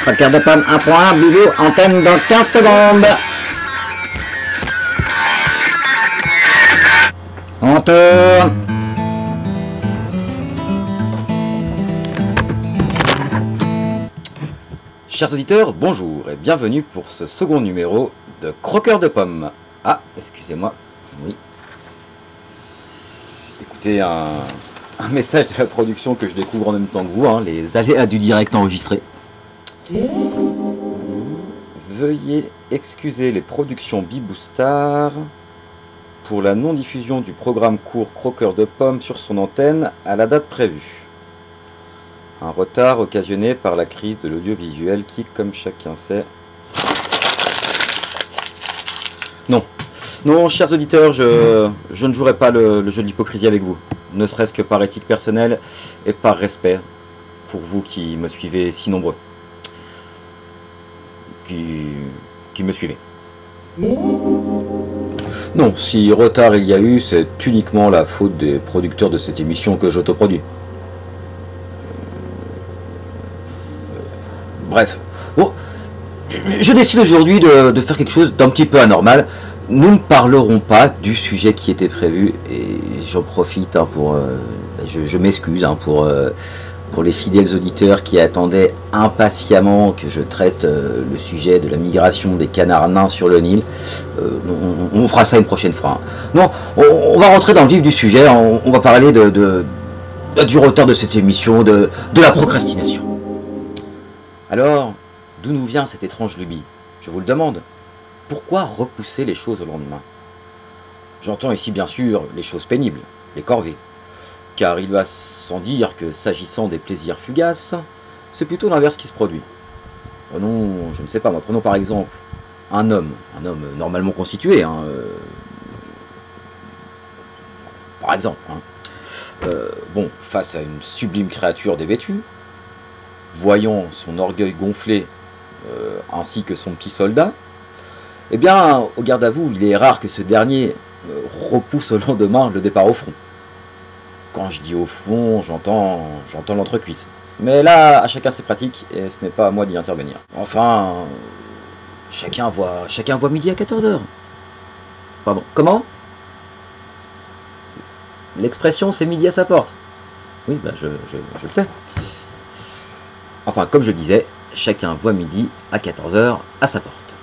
Croqueur de pomme, un point, Bilou, antenne dans 15 secondes. On tourne. Chers auditeurs, bonjour et bienvenue pour ce second numéro de Croqueur de pommes. Ah, excusez-moi, oui. Écoutez, un message de la production que je découvre en même temps que vous, hein, les aléas du direct enregistré. Veuillez excuser les productions Biboostar pour la non-diffusion du programme court Croqueur de pommes sur son antenne à la date prévue. Un retard occasionné par la crise de l'audiovisuel qui, comme chacun sait... Non, chers auditeurs, je ne jouerai pas le jeu de l'hypocrisie avec vous. Ne serait-ce que par éthique personnelle et par respect pour vous qui me suivez si nombreux. Qui me suivez. Non, si retard il y a eu, c'est uniquement la faute des producteurs de cette émission que j'autoproduis. Bref, bon, je décide aujourd'hui de faire quelque chose d'un petit peu anormal. Nous ne parlerons pas du sujet qui était prévu et j'en profite pour... je m'excuse pour les fidèles auditeurs qui attendaient impatiemment que je traite le sujet de la migration des canards nains sur le Nil. On fera ça une prochaine fois. Non, on va rentrer dans le vif du sujet, on va parler du retard de cette émission, de la procrastination. Alors, d'où nous vient cette étrange lubie? Je vous le demande. Pourquoi repousser les choses au lendemain? J'entends ici bien sûr les choses pénibles, les corvées. Car il va sans dire que s'agissant des plaisirs fugaces, c'est plutôt l'inverse qui se produit. Prenons, je ne sais pas moi, prenons par exemple un homme normalement constitué, par exemple, bon, face à une sublime créature dévêtue, voyant son orgueil gonflé, ainsi que son petit soldat, eh bien, au garde à vous, il est rare que ce dernier repousse au lendemain le départ au front. Quand je dis au front, j'entends l'entrecuisse. Mais là, à chacun ses pratiques, et ce n'est pas à moi d'y intervenir. Enfin, chacun voit midi à 14h. Pardon, comment? L'expression c'est midi à sa porte. Oui, bah je le sais. Enfin, comme je le disais, chacun voit midi à 14h à sa porte.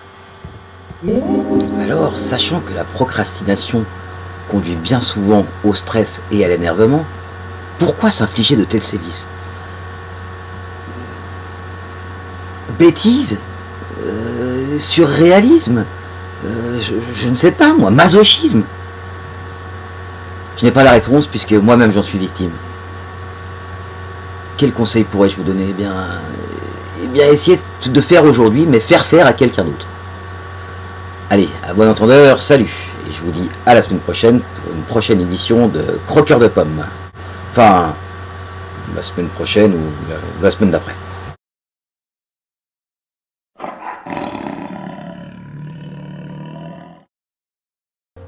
Alors, sachant que la procrastination conduit bien souvent au stress et à l'énervement, pourquoi s'infliger de tels sévices? Bêtise? Surréalisme? Je ne sais pas, moi, masochisme? Je n'ai pas la réponse puisque moi-même j'en suis victime. Quel conseil pourrais-je vous donner? Eh bien, essayez de faire aujourd'hui, mais faire à quelqu'un d'autre. Allez, à bon entendeur, salut, et je vous dis à la semaine prochaine pour une prochaine édition de Croqueur de pommes. Enfin, la semaine prochaine ou la semaine d'après.